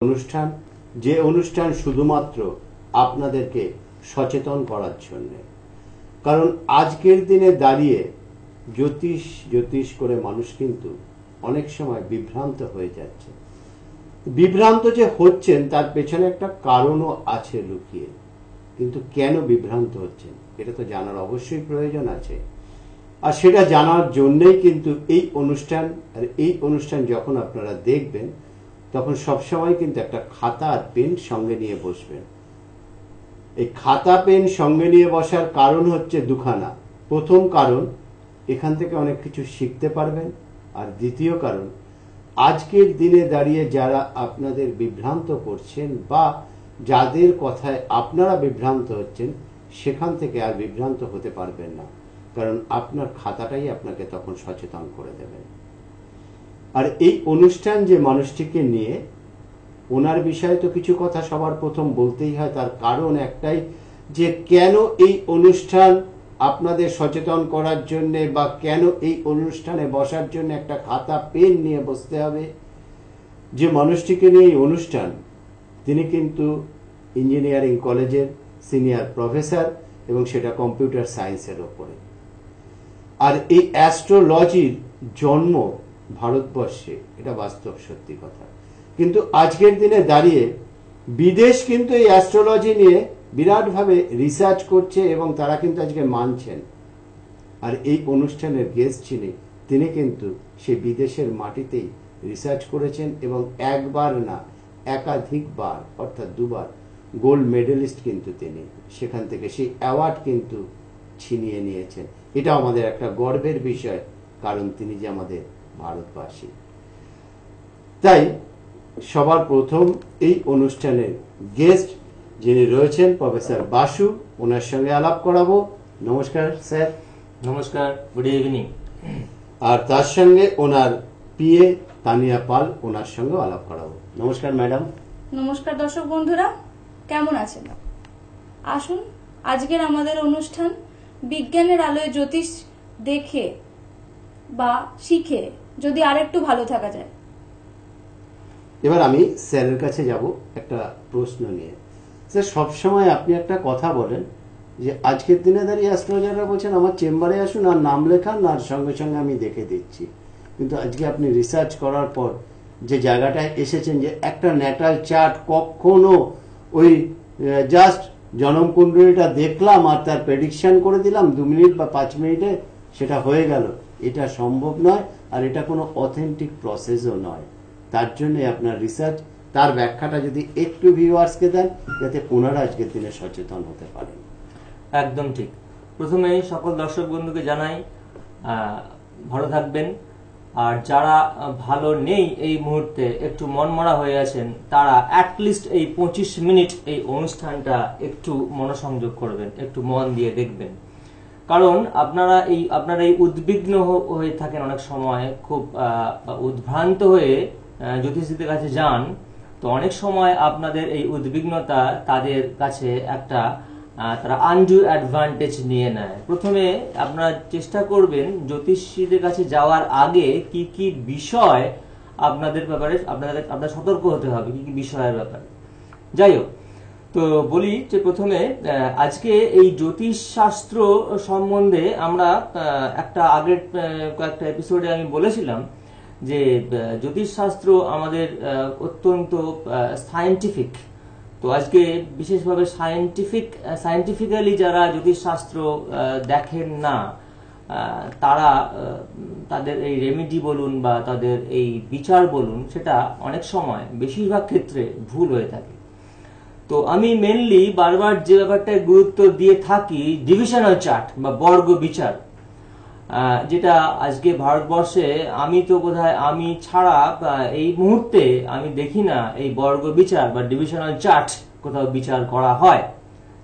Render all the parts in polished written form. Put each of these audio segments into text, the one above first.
অনুষ্ঠান, যে অনুষ্ঠান শুধুমাত্র আপনাদেরকে সচেতন করার জন্য। কারণ আজকের দিনে দাঁড়িয়ে জ্যোতিষ করে মানুষ কিন্তু অনেক সময় বিভ্রান্ত হয়ে যাচ্ছে। বিভ্রান্ত যে হচ্ছেন তার পেছনে একটা কারণও আছে লুকিয়ে, কিন্তু কেন বিভ্রান্ত হচ্ছেন এটা তো জানার অবশ্যই প্রয়োজন আছে। আর সেটা জানার জন্যই কিন্তু এই অনুষ্ঠান। আর এই অনুষ্ঠান যখন আপনারা দেখবেন তখন সবসময় কিন্তু একটা খাতা আর পেন সঙ্গে নিয়ে বসবেন। এই খাতা পেন সঙ্গে নিয়ে বসার কারণ হচ্ছে দুখানা। প্রথম কারণ, এখান থেকে অনেক কিছু শিখতে পারবেন। আর দ্বিতীয় কারণ, আজকের দিনে দাঁড়িয়ে যারা আপনাদের বিভ্রান্ত করছেন বা যাদের কথায় আপনারা বিভ্রান্ত হচ্ছেন সেখান থেকে আর বিভ্রান্ত হতে পারবেন না, কারণ আপনার খাতাটাই আপনাকে তখন সচেতন করে দেবেন। আর এই অনুষ্ঠান যে মানুষটিকে নিয়ে, ওনার বিষয়ে তো কিছু কথা সবার প্রথম বলতেই হয়। তার কারণ একটাই, যে কেন এই অনুষ্ঠান আপনাদের সচেতন করার জন্য বা কেন এই অনুষ্ঠানে বসার জন্য একটা খাতা পেন নিয়ে বসতে হবে। যে মানুষটিকে নিয়ে এই অনুষ্ঠান, তিনি কিন্তু ইঞ্জিনিয়ারিং কলেজের সিনিয়র প্রফেসর এবং সেটা কম্পিউটার সায়েন্সের ওপরে। আর এই অ্যাস্ট্রোলজির জন্ম ভারতবর্ষে, এটা বাস্তব সত্যি কথা। কিন্তু আজকের দিনে দাঁড়িয়ে বিদেশ কিন্তু এই অ্যাস্ট্রোলজি নিয়ে বিরাটভাবে রিসার্চ করছে এবং তারা কিন্তু আজকে মানছেন। আর এই অনুষ্ঠানের গেস্ট তিনি কিন্তু সেই বিদেশের মাটিতেই রিসার্চ করেছেন এবং একবার না একাধিকবার, অর্থাৎ দুবার গোল্ড মেডেলিস্ট কিন্তু তিনি সেখান থেকে সেই অ্যাওয়ার্ড কিন্তু ছিনিয়ে নিয়েছেন। এটা আমাদের একটা গর্বের বিষয়, কারণ তিনি যে আমাদের ভারতবাসী। তাই সবার প্রথম এই অনুষ্ঠানের গেস্ট যিনি রয়েছেন প্রফেসর বাসু, ওনার সঙ্গে আলাপ করাবো। নমস্কার স্যার। নমস্কার, গুড ইভিনিং। আর তার সঙ্গে ওনার পিএ তানিয়া পাল, ওনার সঙ্গে আলাপ করাবো। নমস্কার ম্যাডাম। নমস্কার দর্শক বন্ধুরা, কেমন আছেন? আসুন আজকের আমাদের অনুষ্ঠান বিজ্ঞানের আলোয় জ্যোতিষ দেখে বা শিখে যদি আরেকটু ভালো থাকা যায়। এবার আমি স্যারের কাছে যাব একটা প্রশ্ন নিয়ে। স্যার, সবসময় আপনি একটা কথা বলেন যে আজকের দিনে দাঁড়িয়ে অ্যাস্ট্রোলজাররা বলছেন আমার চেম্বারে আসুন আর নাম লেখান আর সঙ্গে সঙ্গে আমি দেখে দিচ্ছি। কিন্তু আজকে আপনি রিসার্চ করার পর যে জায়গাটায় এসেছেন, যে একটা ন্যাটাল চার্ট কখনো ওই জাস্ট জনম কুণ্ডলীটা দেখলাম আর তার প্রেডিকশন করে দিলাম 2 মিনিট বা 5 মিনিটে সেটা হয়ে গেল, এটা সম্ভব নয়। আর এটা কোনো অথেন্টিক প্রসেসও নয়। তার জন্য আপনার রিসার্চ, তার ব্যাখ্যাটা যদি একটু ভিউয়ার্সকে দেন, যাতে ওনারা আজকের দিনে সচেতন হতে পারেন। একদম ঠিক। প্রথমে সকল দর্শক বন্ধুকে জানাই ভালো থাকবেন। আর যারা ভালো নেই এই মুহূর্তে, একটু মনমরা হয়ে আছেন, তারা অ্যাটলিস্ট এই 25 মিনিট এই অনুষ্ঠানটা একটু মনোসংযোগ করবেন, একটু মন দিয়ে দেখবেন। কারণ আপনারা এই উদ্বিগ্ন হয়ে থাকেন, অনেক সময় খুব উদ্ভ্রান্ত হয়ে জ্যোতিষীদের কাছে যান। তো অনেক সময় আপনাদের এই উদ্বিগ্নতা তাদের কাছে একটা তারা আনডু অ্যাডভান্টেজ নিয়ে নেয়। প্রথমে আপনারা চেষ্টা করবেন জ্যোতিষীদের কাছে যাওয়ার আগে কি কি বিষয় আপনাদের ব্যাপারে আপনাদের সতর্ক হতে হবে, কি কি বিষয়ের ব্যাপারে। যাই হোক, তো বলি যে প্রথমে আজকে এই জ্যোতিষ শাস্ত্র সম্বন্ধে আমরা একটা আগের কয়েকটা এপিসোডে আমি বলেছিলাম যে জ্যোতিষ শাস্ত্র আমাদের অত্যন্ত সায়েন্টিফিক। তো আজকে বিশেষভাবে সায়েন্টিফিক্যালি যারা জ্যোতিষ শাস্ত্র দেখেন না, তারা তাদের এই রেমেডি বলুন বা তাদের এই বিচার বলুন, সেটা অনেক সময় বেশিরভাগ ক্ষেত্রে ভুল হয়ে থাকে। তো আমি মেনলি বারবার যে ব্যাপারটায় গুরুত্ব দিয়ে থাকি, ডিভিশনাল চার্ট বা বর্গ বিচার, যেটা আজকে ভারতবর্ষে আমি তো বোধহয় আমি ছাড়া এই মুহূর্তে আমি দেখি না এই বর্গ বিচার বা ডিভিশনাল চার্ট কোথাও বিচার করা হয়,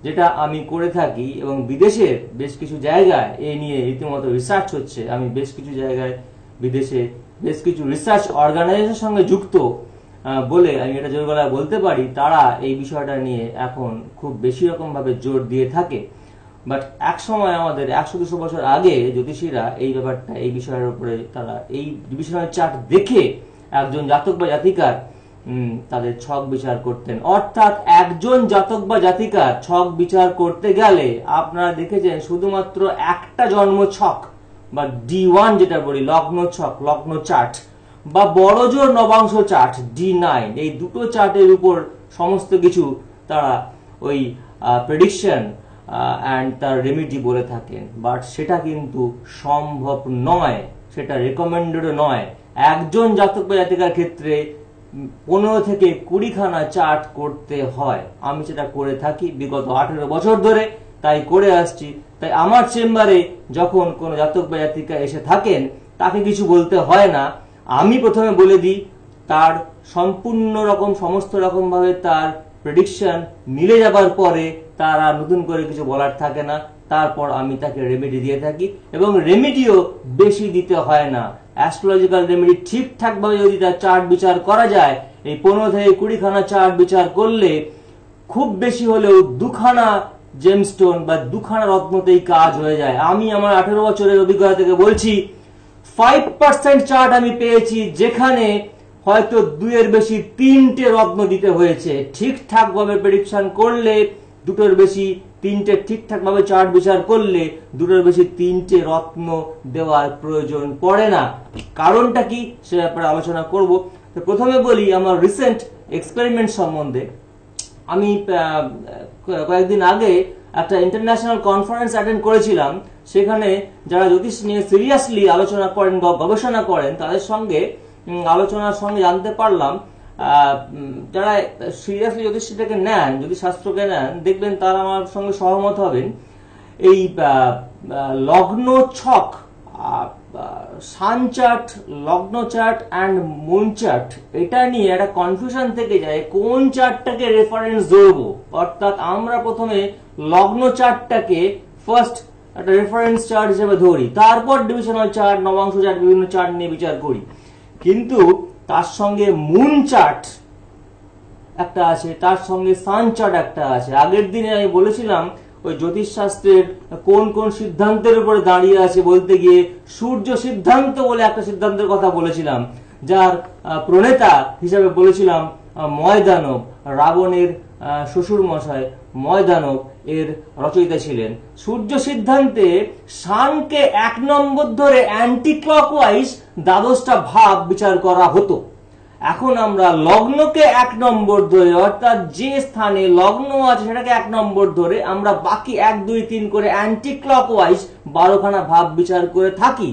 যেটা আমি করে থাকি। এবং বিদেশের বেশ কিছু জায়গায় এ নিয়ে রীতিমতো রিসার্চ হচ্ছে। আমি বেশ কিছু জায়গায় বিদেশে বেশ কিছু রিসার্চ অর্গানাইজেশনের সঙ্গে যুক্ত বলে আমি এটা জোর গলায় বলতে পারি, তারা এই বিষয়টা নিয়ে এখন খুব বেশি রকম ভাবে জোর দিয়ে থাকে। বাট এক সময় আমাদের 100-200 বছর আগে জ্যোতিষীরা এই ব্যাপারটা, এই বিষয়ের উপরে তারা এই ডিভিশনাল চার্ট দেখে একজন জাতক বা জাতিকার তাদের ছক বিচার করতেন। অর্থাৎ একজন জাতক বা জাতিকার ছক বিচার করতে গেলে আপনারা দেখেছেন শুধুমাত্র একটা জন্ম ছক বা D1 যেটা বলি লগ্ন ছক, লগ্ন চার্ট বা বড়জোর নবাংশ চার্ট D9, এই দুটো চার্টের উপর সমস্ত কিছু তারা ওই প্রেডিকশন অ্যান্ড তার রেমিডি বলে থাকেন। বাট সেটা কিন্তু সম্ভব নয়, সেটা রেকমেন্ডেড নয়। একজন জাতক বা জাতিকার ক্ষেত্রে 15 থেকে 20 খানা চার্ট করতে হয়। আমি সেটা করে থাকি বিগত 18 বছর ধরে, তাই করে আসছি। তাই আমার চেম্বারে যখন কোনো জাতক বা জাতিকা এসে থাকেন তাকে কিছু বলতে হয় না, আমি প্রথমে বলে দিই, তার সম্পূর্ণ রকম সমস্ত রকম ভাবে তার প্রেডিকশন মিলে যাবার পরে তার আর নতুন করে কিছু বলার থাকে না। তারপর আমি তাকে রেমেডি দিয়ে থাকি এবং রেমেডিও বেশি দিতে হয় না। অ্যাস্ট্রোলজিক্যাল রেমেডি ঠিকঠাক ভাবে যদি তার চার্ট বিচার করা যায়, এই 15 থেকে 20 খানা চার্ট বিচার করলে খুব বেশি হলেও 2 খানা জেমস্টোন বা 2 খানা রত্নতেই কাজ হয়ে যায়। আমি আমার 18 বছরের অভিজ্ঞতা থেকে বলছি, 5% চার্ট আমি পেয়েছি যেখানে হয়তো 2-এর বেশি 3টে রত্ন দিতে হয়েছে। ঠিকঠাক ভাবে প্রেডিকশন করলে 2টোর বেশি 3টে, ঠিকঠাক ভাবে চার্ট বিচার করলে 2টোর বেশি 3টে রত্ন দেওয়ার প্রয়োজন পড়ে না। কারণটা কি সে ব্যাপারে আলোচনা করব। তো প্রথমে বলি আমার রিসেন্ট এক্সপেরিমেন্ট সম্বন্ধে। আমি কয়েকদিন আগে একটা ইন্টারন্যাশনাল কনফারেন্স অ্যাটেন্ড করেছিলাম। সেখানে যারা জ্যোতিষ নিয়ে সিরিয়াসলি আলোচনা করেন বা গবেষণা করেন তাদের সঙ্গে আলোচনার সঙ্গে জানতে পারলাম, যারা সিরিয়াসলি জ্যোতিষটাকে নেন, জ্যোতিষশাস্ত্রকে নেন, দেখবেন তারা আমার সঙ্গে সহমত হবেন। এই লগ্ন ছক, সান চার্ট, লগ্ন চার্ট অ্যান্ড মুন চার্ট, এটা নিয়ে একটা কনফিউশন থেকে যায় কোন চার্টটাকে রেফারেন্স ধরবো। অর্থাৎ আমরা প্রথমে লগ্ন চার্টটাকে ফার্স্ট একটা রেফারেন্স চার্ট হিসেবে ধরি, তারপর ডিভিশনাল চার্ট, নবাংশ চার্ট, বিভিন্ন চার্ট নিয়ে বিচার করি। কিন্তু তার সঙ্গে মুন চার্ট একটা আছে, তার সঙ্গে সান চার্ট একটা আছে। আগের দিনে আমি বলেছিলাম ওই জ্যোতিষ শাস্ত্রের কোন কোন সিদ্ধান্তের উপরে দাঁড়িয়ে আছে বলতে গিয়ে সূর্য সিদ্ধান্ত বলে একটা সিদ্ধান্তের কথা বলেছিলাম, যার প্রণেতা হিসাবে বলেছিলাম ময়দানব, রাবণের শ্বশুর মশাই ময়দানব এর রচয়িতা ছিলেন। সূর্য সিদ্ধান্তে শানকে 1 নম্বর ধরে অ্যান্টি ক্লকওয়াইজ 12টা ভাব বিচার করা হতো। এখন আমরা লগ্নকে 1 নম্বর ধরে, অর্থাৎ যে স্থানে লগ্ন আছে সেটাকে 1 নম্বর ধরে আমরা বাকি 1, 2, 3 করে অ্যান্টি ক্লকওয়াইজ 12 খানা ভাব বিচার করে থাকি।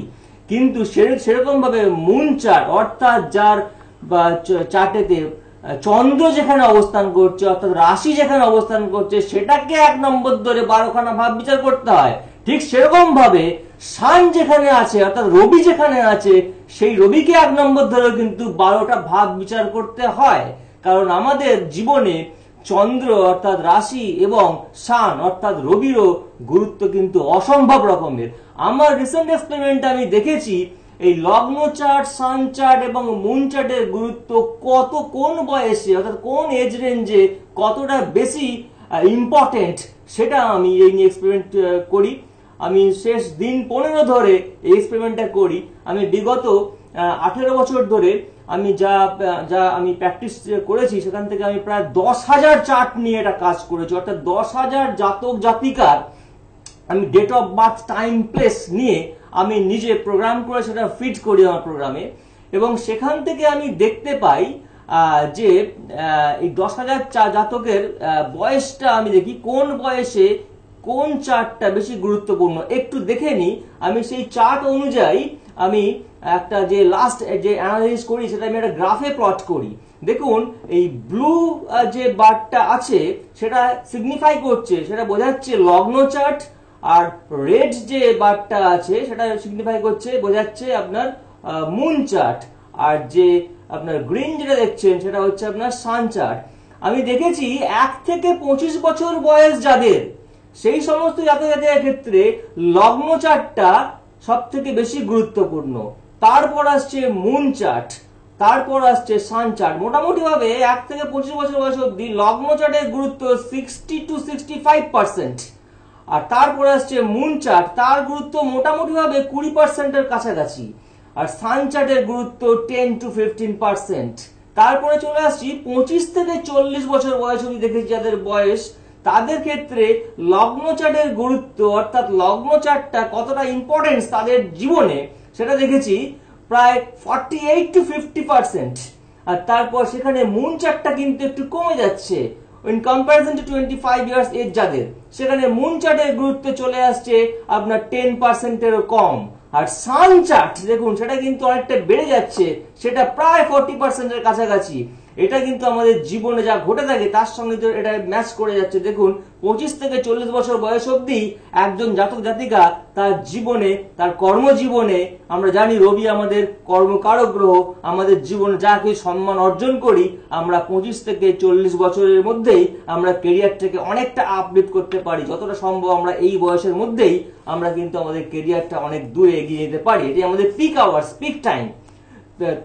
কিন্তু সেরকম ভাবে মুন চার্ট, অর্থাৎ যার চার্টেতে চন্দ্র যেখানে অবস্থান করছে, অর্থাৎ রাশি যেখানে অবস্থান করছে, সেটাকে 1 নম্বর ধরে 12 খানা ভাব বিচার করতে হয়। ঠিক সেরকম ভাবে সান যেখানে আছে, অর্থাৎ রবি যেখানে আছে, সেই রবিকে 1 নম্বর ধরে কিন্তু 12টা ভাব বিচার করতে হয়। কারণ আমাদের জীবনে চন্দ্র অর্থাৎ রাশি এবং সান অর্থাৎ রবিরও গুরুত্ব কিন্তু অসম্ভব রকমের। আমার রিসেন্ট এক্সপেরিমেন্টে আমি দেখেছি এই লগ্ন চার্ট, সান চার্ট এবং মুন চার্টের গুরুত্ব কত, কোন বয়সে অর্থাৎ কোন এজ রেঞ্জে কতটা বেশি ইম্পর্টেন্ট, সেটা আমি এই নিয়ে এক্সপেরিমেন্ট করি। আমি শেষ দিন 15 ধরে এই এক্সপেরিমেন্টটা করি। আমি বিগত 18 বছর ধরে আমি যা আমি প্র্যাকটিস করেছি সেখান থেকে আমি প্রায় 10,000 চার্ট নিয়ে এটা কাজ করেছি। অর্থাৎ 10,000 জাতক জাতিকার আমি date of birth, time, place নিয়ে আমি নিজে প্রোগ্রাম করে সেটা ফিট করি আমার প্রোগ্রামে। এবং সেখান থেকে আমি দেখতে পাই যে এই 10,000 জাতকের বয়সটা আমি দেখি কোন বয়সে কোন চার্টটা বেশি গুরুত্বপূর্ণ। একটু দেখে নিই। আমি সেই চার্ট অনুযায়ী আমি একটা যে লাস্ট যে অ্যানালাইসিস করি সেটা আমি একটা গ্রাফে প্লট করি। দেখুন এই ব্লু যে বারটা আছে সেটা সিগনিফাই করছে, সেটা বোঝাচ্ছে লগ্ন চার্ট, আর রেড যে বারটা আছে সেটা সিগনিফাই করছে, বোঝাচ্ছে আপনার মুন চার্ট, আর যে আপনার গ্রিন যেটা দেখছেন সেটা হচ্ছে আপনার সান চার্ট। আমি দেখেছি 1 থেকে 25 বছর বয়স যাদের, সেই সমস্ত জাতক জাতিকার ক্ষেত্রে লগ্ন চার্টটা সব থেকে বেশি গুরুত্বপূর্ণ। তারপর আসছে মুন চার্ট, তারপর আসছে সান চার্ট। মোটামুটি ভাবে 1 থেকে 25 বছর বয়স অব্দি লগ্ন চার্টের গুরুত্ব 60 to 65%, আর তারপর আসছে মুন চার্ট, তার গুরুত্ব মোটামুটি ভাবে 20% এর কাছাকাছি, আর সান চার্টের গুরুত্ব 10 to 15%। তারপরে চলে আসছি 25 থেকে 40 বছর বয়স অবধি দেখেছি যাদের বয়স, তাদের ক্ষেত্রে লগ্ন চার্টের গুরুত্ব অর্থাৎ লগ্ন চার্টটা কতটা ইম্পর্টেন্স তাদের জীবনে সেটা দেখেছি প্রায় 48 to 50%। আর তারপর সেখানে মুন চার্টটা কিন্তু একটু কমে যাচ্ছে in comparison to 25 years age যাদের, সেখানে মুন চার্টের গুরুত্ব চলে আসছে আপনার 10%-এরও কম। আর সান চার্ট দেখুন সেটা কিন্তু অনেকটা বেড়ে যাচ্ছে, সেটা প্রায় 40%-এর কাছাকাছি। এটা কিন্তু আমাদের জীবনে যা ঘটে থাকে তার সঙ্গে তো এটা ম্যাচ করে যাচ্ছে। দেখুন 25 থেকে 40 বছর বয়স অবধি একজন জাতক জাতিকা তার জীবনে, তার কর্মজীবনে, আমরা জানি রবি আমাদের কর্মকারক গ্রহ, আমাদের জীবনে যা কিছু সম্মান অর্জন করি আমরা 25 থেকে 40 বছরের মধ্যেই আমরা কেরিয়ারটাকে অনেকটা আপলিফট করতে পারি। যতটা সম্ভব আমরা এই বয়সের মধ্যেই আমরা কিন্তু আমাদের কেরিয়ারটা অনেক দূরে এগিয়ে যেতে পারি। এটি আমাদের পিক আওয়ার্স, পিক টাইম।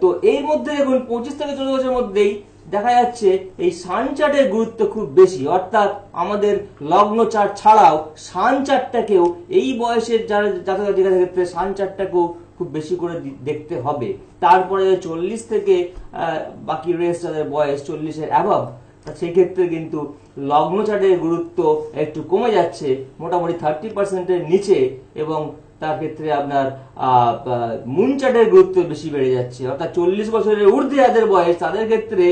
তো এর মধ্যে দেখুন 25 থেকে 40 বছরের মধ্যেই দেখা যাচ্ছে এই সান চার্টের গুরুত্ব খুব বেশি, অর্থাৎ আমাদের লগ্ন চার্ট ছাড়াও সান চার্টটাকেও এই বয়সের যারা জাতক জাতিকাদের ক্ষেত্রে সান চার্টটাকেও খুব বেশি করে দেখতে হবে। তারপরে 40 থেকে বাকি রেস্ট যাদের বয়স 40-এর অ্যাবভ, সেই ক্ষেত্রে কিন্তু লগ্ন চার্টের গুরুত্ব একটু কমে যাচ্ছে মোটামুটি 30%-এর নিচে, এবং তার ক্ষেত্রে আপনার মুন চার্টের গুরুত্ব বেশি বেড়ে যাচ্ছে। অর্থাৎ 40 বছরের ঊর্ধ্বে যাদের বয়স তাদের ক্ষেত্রে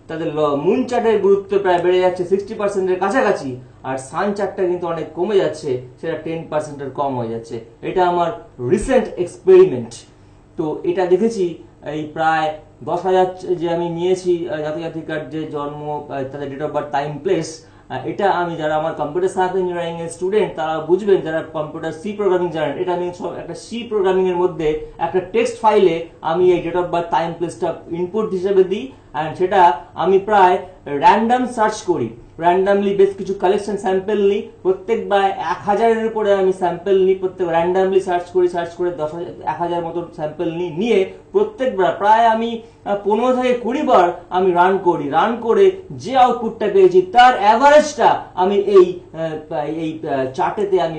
তাদের মুন চার্টের গুরুত্ব প্রায় বেড়ে যাচ্ছে 60%-এর কাছাকাছি, আর সান চার্টটা কিন্তু অনেক কমে যাচ্ছে, সেটা 10%-এর কম হয়ে যাচ্ছে। এটা আমার রিসেন্ট এক্সপেরিমেন্ট। তো এটা দেখেছি এই প্রায় 10,000 যে আমি নিয়েছি জাতক জাতিকার যে জন্ম, তাদের date of birth, time, place, এটা আমি যারা আমার কম্পিউটার সায়েন্স ইঞ্জিনিয়ারিং এর স্টুডেন্ট তারা বুঝবেন, যারা কম্পিউটার সি প্রোগ্রামিং জানেন, এটা আমি সব একটা সি প্রোগ্রামিং এর মধ্যে একটা টেক্সট ফাইলে আমি এই ডেট অফ বার্থ, টাইম, প্লেসটা ইনপুট হিসেবে দিই, এন্ড সেটা আমি প্রায় র্যান্ডম সার্চ করি, র্যান্ডামলি বেশ কিছু কালেকশন স্যাম্পল নিই, প্রত্যেকবার 1000-এর উপরে আমি স্যাম্পল নিই, প্রত্যেক র্যান্ডামলি সার্চ করে 10,000 মতো স্যাম্পল নিয়ে প্রত্যেকবার প্রায় আমি 15 থেকে 20 বার আমি রান করে যে আউটপুটটা পেয়েছি তার অ্যাভারেজটা আমি এই চার্টেতে আমি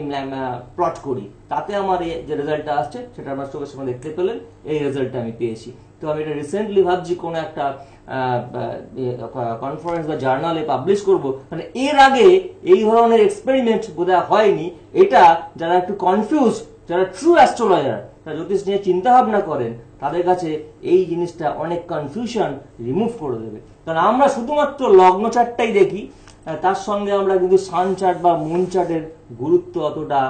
প্লট করি। তাতে আমার যে রেজাল্টটা আসছে সেটা আমার চোখের সামনে দেখতে পেলেন, এই রেজাল্টটা আমি পেয়েছি। তো আমি এটা রিসেন্টলি ভাবছি কোন একটা কনফারেন্স বা জার্নালে পাবলিশ করব, মানে এর আগে এই ধরনের এক্সপেরিমেন্ট বোধহয় হয়নি। এটা যারা একটু কনফিউজ, যারা ট্রু অ্যাস্ট্রোলজার, যারা জ্যোতিষ নিয়ে চিন্তা ভাবনা করেন, তাদের কাছে এই জিনিসটা অনেক কনফিউশন রিমুভ করে দেবে। কারণ আমরা শুধুমাত্র লগ্ন চার্টটাই দেখি, তার সঙ্গে আমরা কিন্তু সান চার্ট বা মুন চার্টের গুরুত্ব অতটা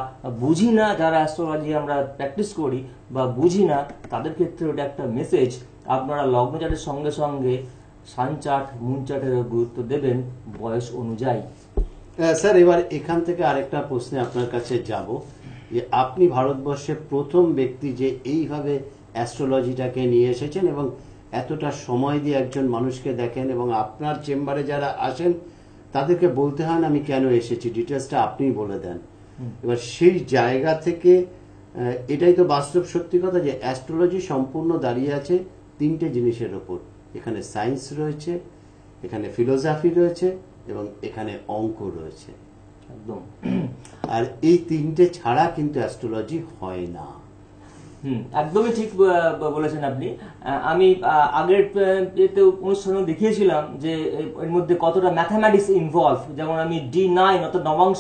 বুঝি না। যারা অ্যাস্ট্রোলজি আমরা প্র্যাকটিস করি বা বুঝি না, তাদের ক্ষেত্রে ওটা একটা মেসেজ, আপনারা লগ্ন চার্টের সঙ্গে সঙ্গে সান চার্ট, মুন চার্টের গুরুত্ব দেবেন বয়স অনুযায়ী। স্যার, এবার এখান থেকে আরেকটা প্রশ্নে আপনার কাছে যাব, যে আপনি ভারতবর্ষের প্রথম ব্যক্তি যে এইভাবে অ্যাস্ট্রোলজিটাকে নিয়ে এসেছেন এবং এতটা সময় দিয়ে একজন মানুষকে দেখেন, এবং আপনার চেম্বারে যারা আসেন তাদেরকে বলতে হয় না আমি কেন এসেছি, ডিটেলসটা আপনিই বলে দেন। এবার সেই জায়গা থেকে এটাই তো বাস্তব সত্যি কথা যে অ্যাস্ট্রোলজি সম্পূর্ণ দাঁড়িয়ে আছে 3টে জিনিসের ওপর। এখানে সায়েন্স রয়েছে, এখানে ফিলোসফি রয়েছে, এবং এখানে অঙ্ক রয়েছে। একদম। আর এই 3টে ছাড়া কিন্তু অ্যাস্ট্রোলজি হয় না। একদমই ঠিক বলেছেন আপনি। আমি আগের অনুষ্ঠানে দেখিয়েছিলাম যে এর মধ্যে কতটা ম্যাথামেটিক্স ইনভলভ। যেমন আমি D9 অর্থাৎ নবাংশ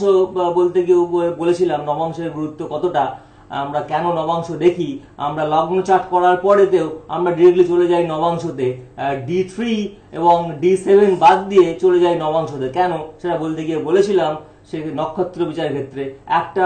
বলতে গিয়ে বলেছিলাম নবাংশের গুরুত্ব কতটা, আমরা কেন নবাংশ দেখি, আমরা লগ্ন চার্ট করার পরেতেও আমরা ডিরেক্টলি চলে যাই নবাংশতে, D3 এবং D7 বাদ দিয়ে চলে যাই নবাংশতে। কেন সেটা বলতে গিয়ে বলেছিলাম সে নক্ষত্র বিচারের ক্ষেত্রে একটা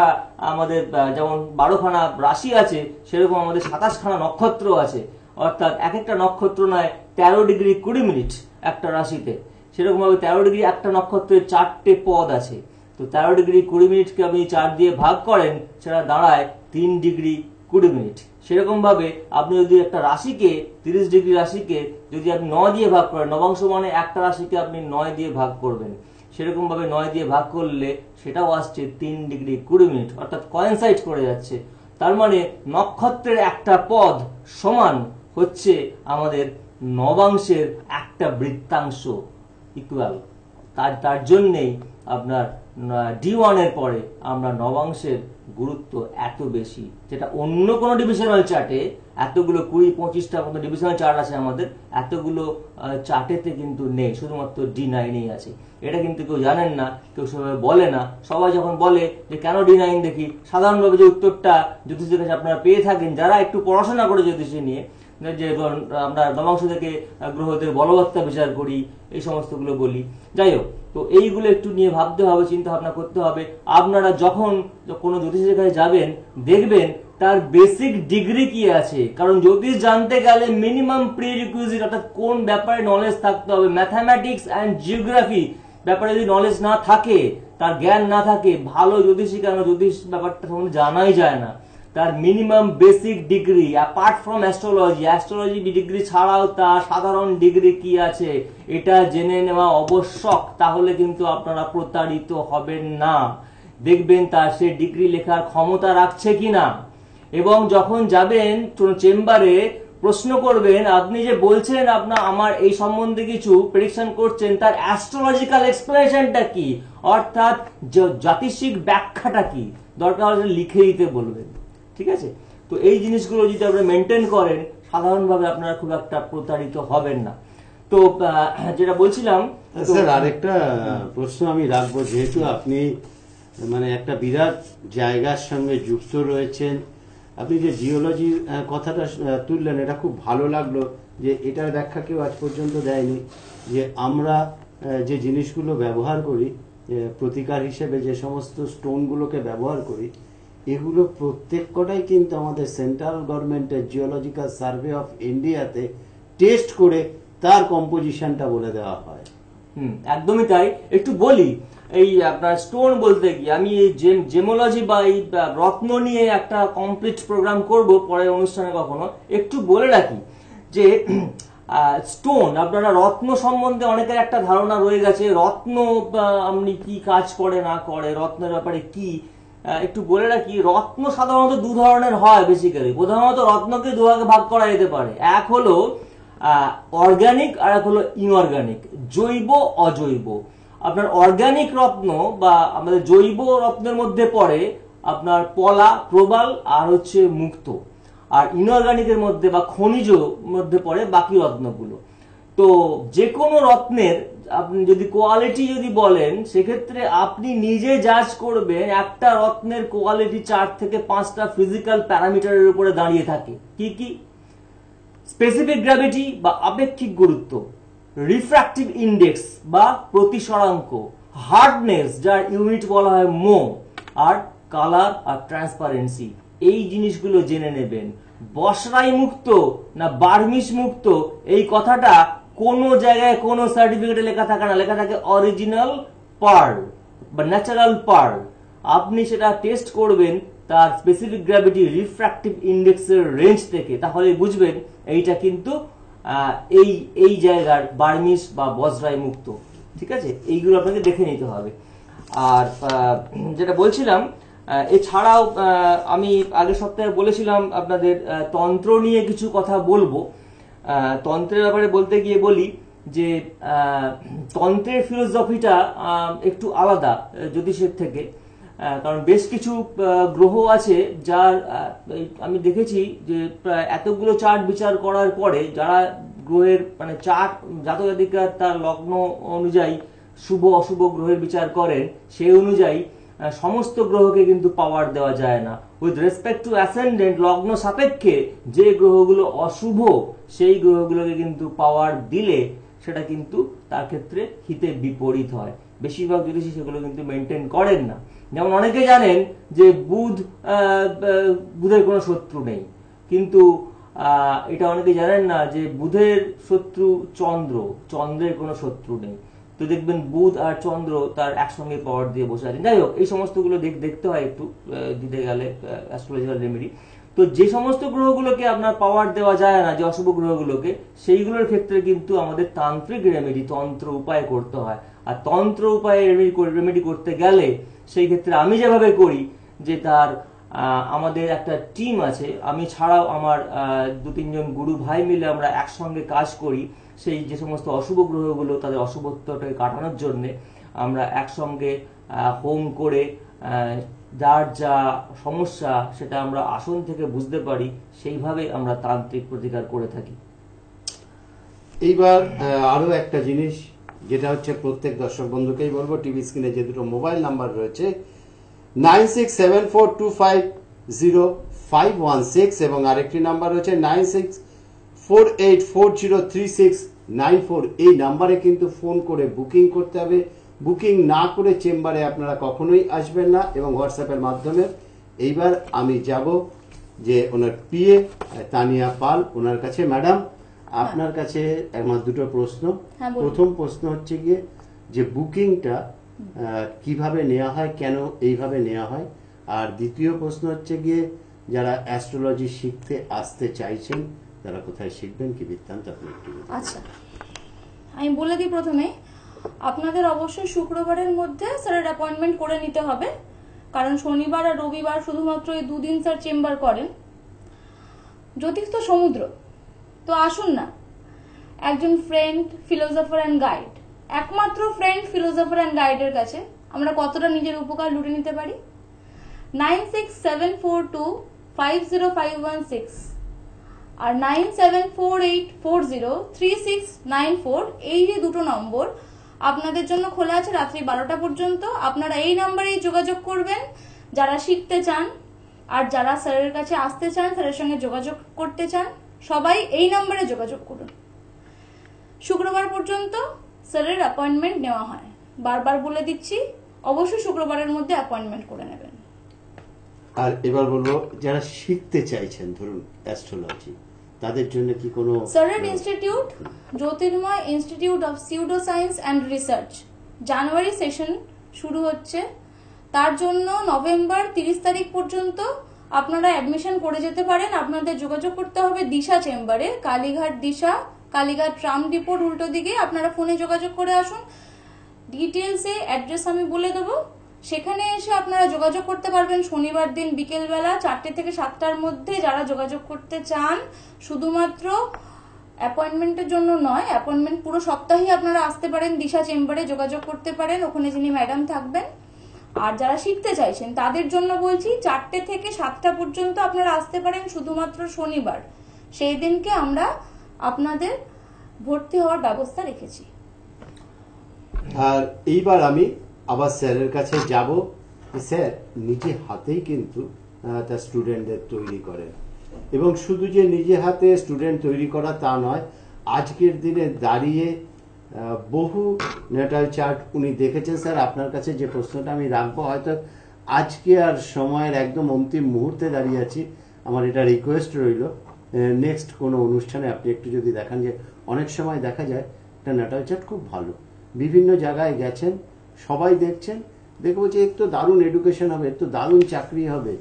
আমাদের যেমন 12খানা রাশি আছে, সেরকম আমাদের 27খানা নক্ষত্র আছে, অর্থাৎ এক একটা নক্ষত্র নয় 13 ডিগ্রি 20 মিনিট একটা রাশিতে, সেরকম ভাবে 13 ডিগ্রি একটা নক্ষত্রের 4টে পদ আছে। তো 13 ডিগ্রি 20 মিনিটকে আপনি 4 দিয়ে ভাগ করেন, সেটা দাঁড়ায় 3 ডিগ্রি 20 মিনিট। সেরকম ভাবে আপনি যদি একটা রাশিকে 30 ডিগ্রি রাশিকে যদি আপনি 9 দিয়ে ভাগ করেন, নবাংশ মানে একটা রাশিকে আপনি 9 দিয়ে ভাগ করবেন, সেরকম ভাবে 9 দিয়ে ভাগ করলে সেটাও আসছে 3 ডিগ্রি 20 মিনিট, অর্থাৎ কোয়েনসাইড করে যাচ্ছে। তার মানে নক্ষত্রের একটা পদ সমান হচ্ছে আমাদের নবাংশের একটা বৃত্তাংশ, ইকুয়াল। তার জন্যেই আপনার D1 এর পরে আমরা নবাংশের গুরুত্ব এত বেশি, যেটা অন্য কোনো ডিভিশনাল চার্টে এতগুলো 20-25টা মতো ডিভিশনাল চার্ট আছে আমাদের, এতগুলো চার্টেতে কিন্তু নেই, শুধুমাত্র D9-এই আছে। এটা কিন্তু কেউ জানেন না, কেউ সেভাবে বলে না। সবাই যখন বলে যে কেন D9 দেখি, সাধারণভাবে যে উত্তরটা জ্যোতিষের কাছে আপনারা পেয়ে থাকেন যারা একটু পড়াশোনা করে জ্যোতিষী নিয়ে, যে আমরা নবাংশ থেকে গ্রহদের বলবত্তা বিচার করি, এই সমস্তগুলো বলি। যাই হোক, তো এইগুলো একটু নিয়ে ভাবতে হবে, চিন্তা ভাবনা করতে হবে। আপনারা যখন কোনো জ্যোতিষের কাছে যাবেন দেখবেন তার বেসিক ডিগ্রি কি আছে, কারণ জ্যোতিষ জানতে গেলে মিনিমাম প্রি রিকুইজিট অর্থাৎ কোন ব্যাপারে নলেজ থাকতে হবে, ম্যাথামেটিক্স অ্যান্ড জিওগ্রাফি ব্যাপারে যদি নলেজ না থাকে, তার জ্ঞান না থাকে, ভালো জ্যোতিষী কেন জ্যোতিষ ব্যাপারটা সম্বন্ধে জানাই যায় না। তার minimum basic degree apart from astrology degree ছাড়াও তার সাধারণ ডিগ্রি কি আছে এটা জেনে নেওয়া আবশ্যক, তাহলে কিন্তু আপনারা প্রতারিত হবেন না। দেখবেন তার সে ডিগ্রি লেখার ক্ষমতা রাখছে কিনা, এবং যখন যাবেন চেম্বারে প্রশ্ন করবেন, আপনি যে বলছেন আমার এই সম্বন্ধে কিছু প্রেডিকশন করছেন, তার অ্যাস্ট্রোলজিক্যাল এক্সপ্লেনেশনটা কি, অর্থাৎ জ্যোতিষিক ব্যাখ্যাটা কি, দরকার হলে লিখে দিতে বলবেন। ঠিক আছে? তো এই জিনিসগুলো যদি আপনারা মেনটেন করেন, সাধারণভাবে আপনারা খুব একটা প্রতারিত হবেন না। তো যেটা বলছিলাম স্যার, আরেকটা প্রশ্ন আমি রাখবো, যেহেতু আপনি মানে একটা বিরাট জায়গার সঙ্গে যুক্ত রয়েছেন, আপনি যে জিওলজির কথাটা তুললেন, এটা খুব ভালো লাগলো যে এটার ব্যাখ্যা কেউ আজ পর্যন্ত দেয়নি, যে আমরা যে জিনিসগুলো ব্যবহার করি প্রতিকার হিসেবে, যে সমস্ত স্টোনগুলোকে ব্যবহার করি, এগুলো প্রত্যেকটাই কিন্তু আমাদের সেন্ট্রাল গভর্নমেন্টের জিওলজিক্যাল সার্ভে অফ ইন্ডিয়াতে টেস্ট করে তার কম্পোজিশনটা বলে দেওয়া হয়। একদমই তাই। একটু বলি, এই আপনার স্টোন বলতে কি, আমি এই জেমোলজি বা এই রত্ন নিয়ে একটা কমপ্লিট প্রোগ্রাম করব পরের অনুষ্ঠানে কখনো। একটু বলে রাখি যে স্টোন, আপনারা রত্ন সম্বন্ধে অনেকের একটা ধারণা রয়ে গেছে, রত্ন আপনি কি কাজ করে না করে, রত্নের ব্যাপারে কি, একটু বলে রাখি। রত্ন সাধারণত দু ধরনের হয় বেসিক্যালি। প্রধানত রত্নকে দুভাগে ভাগ করা যেতে পারে, এক হলো অর্গানিক আর এক হলো ইনঅর্গানিক, জৈব অজৈব। আপনার অর্গানিক রত্ন বা আমাদের জৈব রত্নের মধ্যে পড়ে আপনার পলা, প্রবাল আর হচ্ছে মুক্ত, আর ইনঅর্গানিকের মধ্যে বা খনিজ মধ্যে পড়ে বাকি রত্নগুলো। তো যে কোনো রত্নের আপনি যদি কোয়ালিটি যদি বলেন, সেক্ষেত্রে আপনি নিজে জাজ করবেন একটা রত্নের কোয়ালিটি 4 থেকে 5টা ফিজিক্যাল প্যারামিটারের উপরে দাঁড়িয়ে থাকে। কি কি? স্পেসিফিক গ্র্যাভিটি বা আপেক্ষিক গুরুত্ব, রিফ্র্যাক্টিভ ইন্ডেক্স বা প্রতিসরাঙ্ক, হার্ডনেস যার ইউনিট বলা হয় মো, আর কালার আর ট্রান্সপারেন্সি। এই জিনিসগুলো জেনে নেবেন। বসরাই মুক্ত না বার্মিশ মুক্ত, এই কথাটা কোনো জায়গায় কোনো সার্টিফিকেটে লেখা থাকে না, লেখা থাকে অরিজিনাল পার্ল বা ন্যাচারাল পার্ল। আপনি সেটা টেস্ট করবেন তার স্পেসিফিক গ্র্যাভিটি, রিফ্র্যাক্টিভ ইন্ডেক্সের রেঞ্জ থেকে, তাহলে বুঝবেন এইটা কিন্তু এই জায়গার বার্মিশ বা বজরাই মুক্ত। ঠিক আছে? এইগুলো আপনাকে দেখে নিতে হবে। আর যেটা বলছিলাম, এছাড়াও আমি আগের সপ্তাহে বলেছিলাম আপনাদের তন্ত্র নিয়ে কিছু কথা বলবো। তন্ত্রের ব্যাপারে বলতে গিয়ে বলি যে তন্ত্রের ফিলোসফিটা একটু আলাদা জ্যোতিষের থেকে, কারণ বেশ কিছু গ্রহ আছে যার আমি দেখেছি যে এতগুলো চার্ট বিচার করার পরে যারা গ্রহের মানে চার্ট জাতক জাতিকা তার লগ্ন অনুযায়ী শুভ অশুভ গ্রহের বিচার করেন, সেই অনুযায়ী সমস্ত গ্রহকে কিন্তু পাওয়ার দেওয়া যায় না। উইথ রেসপেক্ট টু অ্যাসেন্ডেন্ট, লগ্ন সাপেক্ষে যে গ্রহগুলো অশুভ সেই গ্রহগুলোকে কিন্তু পাওয়ার দিলে সেটা কিন্তু তার ক্ষেত্রে হিতে বিপরীত হয়। বেশিরভাগ জ্যোতিষী সেগুলো কিন্তু মেনটেন করেন না। যেমন অনেকে জানেন যে বুধের কোনো শত্রু নেই, কিন্তু এটা অনেকে জানেন না যে বুধের শত্রু চন্দ্র, চন্দ্রের কোনো শত্রু নেই। তো দেখবেন বুধ আর চন্দ্র তার একসঙ্গে পাওয়ার দিয়ে বসে আছেন। যাই হোক, এই সমস্তগুলো দেখতে হয় একটু দিতে গেলে অ্যাস্ট্রোলজিক্যাল রেমেডি। তো যে সমস্ত গ্রহগুলোকে আপনার পাওয়ার দেওয়া যায় না, যে অশুভ গ্রহগুলোকে, সেইগুলোর ক্ষেত্রে কিন্তু আমাদের তান্ত্রিক রেমেডি, তন্ত্র উপায় করতে হয়। আর তন্ত্র উপায়ে রেমেডি করতে গেলে সেই ক্ষেত্রে আমি যেভাবে করি, যে তার আমাদের একটা টিম আছে, আমি ছাড়াও আমার 2-3 জন গুরু ভাই মিলে আমরা একসঙ্গে কাজ করি। সেই যে সমস্ত অশুভ গ্রহগুলো তাদের অশুভত্বটাকে কাটানোর জন্য আমরা একসঙ্গে হোম করে যার যা সমস্যা সেটা আমরা আসন থেকে বুঝতে পারি, সেইভাবে আমরা তান্ত্রিক প্রতিকার করে থাকি। এইবার আরো একটা জিনিস যেটা হচ্ছে প্রত্যেক দর্শক বন্ধুকেই বলবো, টিভি স্ক্রিনে যে দুটো মোবাইল নাম্বার রয়েছে 9674250516 এবং আরেকটি নাম্বার রয়েছে 9648403694, এই নাম্বারে কিন্তু ফোন করে বুকিং করতে হবে। বুকিং না করে চেম্বারে আপনারা কখনোই আসবেন না এবং হোয়াটসঅ্যাপের মাধ্যমে। এইবার আমি যাব যে ওনার পিএ তানিয়া পাল, ওনার কাছে। ম্যাডাম, আপনার কাছে আমার দুটো প্রশ্ন। প্রথম প্রশ্ন হচ্ছে গিয়ে যে বুকিংটা কিভাবে নেওয়া হয়, কেন এইভাবে নেওয়া হয়, আর দ্বিতীয় প্রশ্ন হচ্ছে গিয়ে যারা অ্যাস্ট্রোলজি শিখতে আসতে চাইছেন তারা কোথায় শিখবেন, কি বৃত্তান্ত আপনি একটু বলুন। আচ্ছা, আমি বলে দিই প্রথমে, আপনাদের অবশ্যই শুক্রবারের মধ্যে স্যারের অ্যাপয়েন্টমেন্ট করে নিতে হবে, কারণ শনিবার আর রবিবার শুধুমাত্র এই দুদিন স্যার চেম্বার করেন। জ্যোতিষ তো সমুদ্র, তো আসুন না, একজন ফ্রেন্ড, ফিলোসফার অ্যান্ড গাইড, একমাত্র ফ্রেন্ড, ফিলোসফার অ্যান্ড গাইডের কাছে আমরা কতটা নিজের উপকার লুটে নিতে পারি। 9674250516 আর 9748403694, এই যে দুটো নম্বর আপনাদের জন্য খোলা আছে রাত্রি 12টা পর্যন্ত। আপনারা এই নাম্বারেই যোগাযোগ করবেন যারা শিখতে চান, আর যারা স্যারের কাছে আসতে চান, স্যারের সঙ্গে যোগাযোগ করতে চান, সবাই এই নাম্বারে যোগাযোগ করুন। শুক্রবার পর্যন্ত স্যারের অ্যাপয়েন্টমেন্ট নেওয়া হয়, বারবার বলে দিচ্ছি, অবশ্যই শুক্রবারের মধ্যে অ্যাপয়েন্টমেন্ট করে নেবেন। আর এবার বলবো যারা শিখতে চাইছেন ধরুন অ্যাস্ট্রোলজি, তাদের জন্য কি কোনো স্যারের institute Jyotirmoy institute of pseudo science and research January session শুরু হচ্ছে, তার জন্য নভেম্বর 30 তারিখ পর্যন্ত আপনারা অ্যাডমিশন করে যেতে পারেন। আপনাদের যোগাযোগ করতে হবে দিশা চেম্বারে, কালীঘাট দিশা, কালীঘাট ট্রাম ডিপোর উল্টো দিকে। আপনারা ফোনে যোগাযোগ করে আসুন, ডিটেলসে অ্যাড্রেস আমি বলে দেবো, সেখানে এসে আপনারা যোগাযোগ করতে পারবেন। শনিবার দিন বিকেলবেলা 4টে থেকে 7টার মধ্যে যারা যোগাযোগ করতে চান, শুধুমাত্র অ্যাপয়েন্টমেন্টের জন্য নয়, অ্যাপয়েন্টমেন্ট পুরো সপ্তাহে আপনারা আসতে পারেন, দিশা চেম্বারে যোগাযোগ করতে পারেন, ওখানে যিনি ম্যাডাম থাকবেন। আর যারা শিখতে চাইছেন তাদের জন্য বলছি 4টে থেকে 7টা পর্যন্ত আপনারা আসতে পারেন, শুধুমাত্র শনিবার, সেই দিনকে আমরা আপনাদের ভর্তি হওয়ার ব্যবস্থা রেখেছি। আর এইবার আমি আবার স্যারের কাছে যাব। স্যার নিজে হাতেই কিন্তু তার স্টুডেন্টদের তৈরি করেন, এবং শুধু যে নিজে হাতে স্টুডেন্ট তৈরি করা তা নয়, আজকের দিনে দাঁড়িয়ে বহু নেটাল চার্ট উনি দেখেছেন। স্যার আপনার কাছে যে প্রশ্নটা আমি রাখবো, হয়তো আজকে আর সময়ের একদম অন্তিম মুহূর্তে দাঁড়িয়ে আছি, আমার এটা রিকোয়েস্ট রইল নেক্সট কোনো অনুষ্ঠানে আপনি একটু যদি দেখান, যে অনেক সময় দেখা যায় একটা নেটাল চার্ট খুব ভালো, বিভিন্ন জায়গায় গেছেন, সবাই দেখছেন, দেখবো যে একটু দারুণ এডুকেশন হবে, একটু দারুণ চাকরি হবে,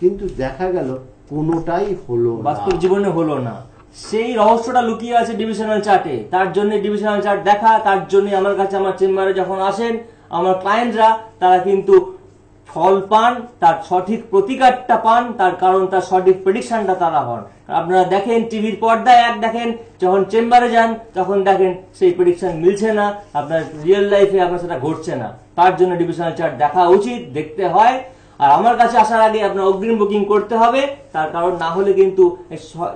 কিন্তু দেখা গেল কোনোটাই হলো না, বাস্তব জীবনে হলো না। সেই রহস্যটা লুকিয়ে আছে ডিভিশনাল চার্টে। তার জন্য ডিভিশনাল চার্ট দেখা, তার জন্য আমার কাছে, আমার চেম্বারে যখন আসেন আমার ক্লায়েন্টরা, তারা কিন্তু ফল পান, তার সঠিক প্রতিকারটা পান, তার কারণ তার সঠিক প্রেডিকশনটা তারা হন। আপনারা দেখেন টিভির পর্দায় এক দেখেন, যখন চেম্বারে যান তখন দেখেন সেই প্রেডিকশন মিলছে না, আপনার রিয়েল লাইফে আপনার সেটা ঘটছে না। তার জন্য ডিভিশনাল চার্ট দেখা উচিত, দেখতে হয়। আর আমার কাছে আসার আগে আপনার অগ্রিম বুকিং করতে হবে, তার কারণ না হলে কিন্তু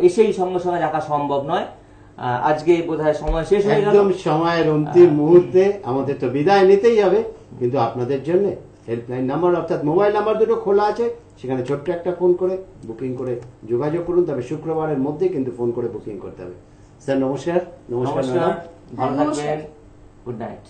এসেই সঙ্গে সঙ্গে দেখা সম্ভব নয়। আজকে বোধহয় সময় শেষ হয়ে গেল, একদম সময়ের অন্তিম মুহূর্তে আমাদের তো বিদায় নিতেই হবে, কিন্তু আপনাদের জন্য হেল্পলাইন নাম্বার অর্থাৎ মোবাইল নাম্বার দুটো খোলা আছে, সেখানে ছোট্ট একটা ফোন করে বুকিং করে যোগাযোগ করুন। তবে শুক্রবারের মধ্যে কিন্তু ফোন করে বুকিং করতে হবে। স্যার নমস্কার। নমস্কার, ভালো থাকবেন, গুড নাইট।